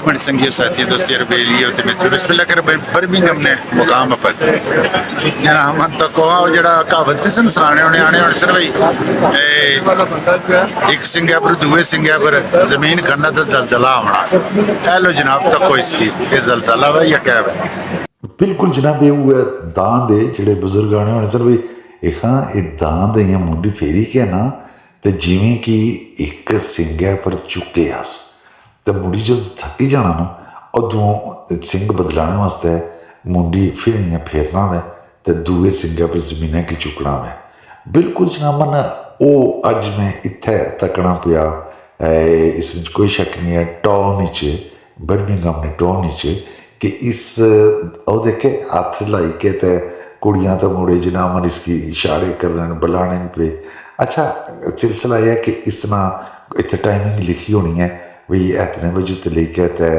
Minute संगियों साथियों दोस्तों रबेलियों ते मित्रों बिस्मिल्लाह कर बर्मिंघम ने मुकाम पर जरा हम तो को जड़ा कहावत किसन सुनाने होने आने और सर भाई एक सिंगा पर दूए सिंगा पर जमीन खन्ना तो जलजला आना हेलो जनाब तको इसकी ये जलजला है या क्या है बिल्कुल जनाब ये हुआ दान दे ਜਿਹੜੇ ਬਜ਼ੁਰਗਾਂ ਨੇ ਹੁਣ ਸਰ ਵੀ ਇਹਾਂ ਇਹ ਦਾਨ ਦੇ ਜਾਂ ਮੁੰਡੀ ਫੇਰੀ ਕੇ ਨਾ ਤੇ ਜਿਵੇਂ ਕਿ ਇੱਕ ਸਿੰਘਿਆ ਪਰ ਚੁੱਕੇ ਆਸ ਤੇ ਮੁੰਡੀ ਜਦ ਥੱਕੀ ਜਾਣਾ ਨਾ ਉਦੋਂ ਸਿੰਘ ਬਦਲਾਣੇ ਵਾਸਤੇ ਮੁੰਡੀ ਫਿਰ ਜਾਂ ਫੇਰਨਾ ਵੇ ਤੇ ਦੂਏ ਸਿੰਘਿਆ ਪਰ ਜ਼ਮੀਨਾਂ ਕੀ ਚੁੱਕਣਾ ਵੇ ਬਿਲਕੁਲ ਜਨਾਬ ਮਨ ਉਹ ਅੱਜ ਮੈਂ ਇੱਥੇ ਤੱਕਣਾ ਪਿਆ ਇਸ ਵਿੱਚ ਕੋਈ ਸ਼ੱਕ ਨਹੀਂ ਹੈ ਟਾਊਨ ਵਿੱਚ ਬਰਮਿੰਘਮ ਨੇ ਟਾਊਨ ਵਿੱਚ कि इस और देखे हाथ लाई के ते कुड़ियाँ तो मुड़े जनाब इसकी इशारे करने बुलाने पे अच्छा सिलसिला यह कि इसना इतने टाइमिंग लिखी होनी है भी इतने बजे तो लेके ते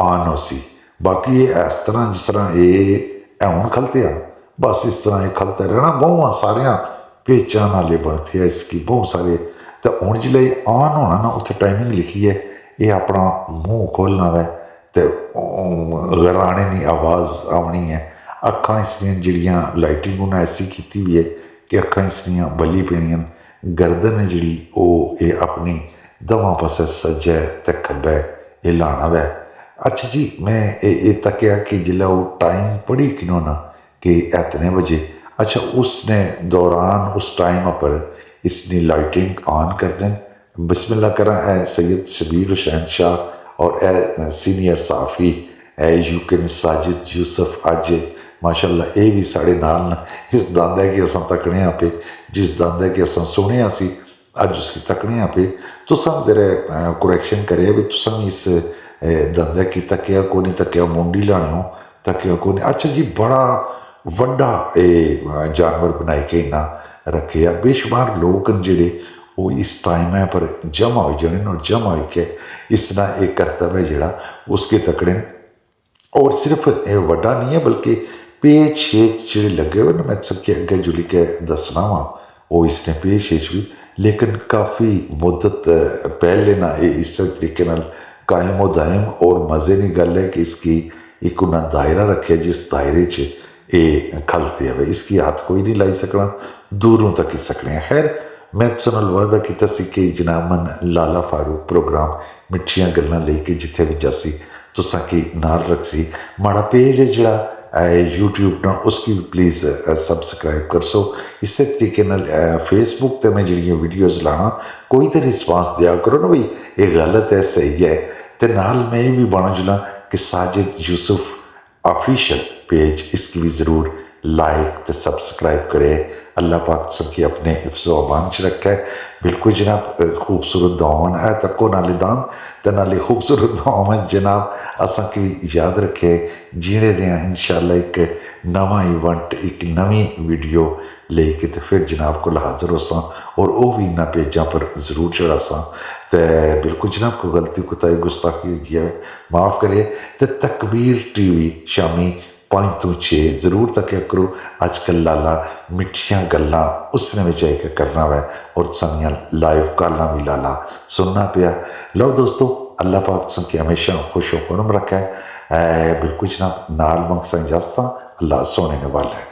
ऑन हो सी बाकी ये इस तरह जिस तरह ये हूँ खलते आ बस इस तरह ये खलते रहना बहुत सारिया पेचा नाले बनते हैं इसकी बहुत सारे तो हूँ जिले ऑन होना ना उत्थे टाइमिंग लिखी है ये अपना मुँह खोलना वै तो गराने की आवाज़ आनी है अखा इसलिए जड़ियाँ लाइटिंग उन्हें ऐसी की भी है कि अखा इसलिए बली पेनियां गर्दन है जी ये अपनी दवा पासे सज्जै तो खब्बै ये लाना वै अच्छा जी मैं ये तकिया कि जिला वो टाइम पढ़ी किनों ना कि इतने बजे अच्छा उसने दौरान उस टाइम पर इसने लाइटिंग ऑन कर दें बिस्मिल्लाह करा है सैयद शबीर हुसैन शाह और सीनियर साफ़ी यूकिन साजिद यूसुफ अज माशाअल्लाह ये भी साढ़े नाल इस दांदे की असां तकने पे जिस दांदे की असां सुने सी अज उसकी तकने पे तुसां जरा करैक्शन करे भी तुसां इस दांदे की तकिया को नहीं तकिया मुंडी लाने हो तकिया को नहीं अच्छा जी बड़ा वड्डा जानवर बनाई के इन्ना रखे आ बेशुमार लोग जेड़े वो इस टाइम पर जमा हो जाने और जमा हो के इसना एक कर्तव्य जड़ा उसके तकड़े और सिर्फ वड्डा नहीं है बल्कि पेज शेज जो लगे हुए ना मैं सबके अगे जुली के दसना वा वो इसने पेज शेज भी लेकिन काफ़ी मुद्दत पहले ना ये इस तरीके कायम व दायम और मज़े की गल है कि इसकी एक उन्हें दायरा रखे जिस दायरे च ये खलते है इसकी हाथ कोई नहीं लाई सकना दूरों तक ही सकने खैर मैं तुम वादा किया सी कि जनाब मन लाला फारूक प्रोग्राम मिठियां गल्लां लेके जिथे भी जासी तुसां की नाल रखसी माड़ा पेज है जड़ा यूट्यूब ना उसकी भी प्लीज़ सबसक्राइब कर सो इस तरीके फेसबुक ते मैं जी वीडियोज़ लाना कोई तो रिस्पांस दिया करो ना भाई ये गलत है सही है तो नाल मैं भी बना जुला कि साजिद यूसुफ ऑफिशियल पेज इसकी भी ज़रूर लाइक तो सबसक्राइब करे अल्लाह पाक सबकी अपने हिफ्ज़ो अमान च रखे बिल्कुल जनाब खूबसूरत दुआवन है तको नाले दान तो नाले खूबसूरत दुआवन जनाब असा की याद रखे जीने रहे इंशाअल्लाह एक नवा इवेंट एक नवी वीडियो लेके तो फिर जनाब को हाजिर होसा और वह भी इन्होंने पेजा पर जरूर चढ़ासा तो बिल्कुल जनाब को गलती कोताही गुस्ताखी हुई है माफ़ करे तो तकबीर टीवी शामी 5 तो 6 जरूर तकिया करो अजकल लाला मिठियां गल्लां उसने में चाहिए करना वै और सानिया लाइव काला भी लाला सुनना पिया लो दोस्तों अल्लाह पाक की हमेशा खुश खुरम रखा है बिल्कुल जनाब नाल मंगसा इजाजत अल्लाह सोने ने वाला है।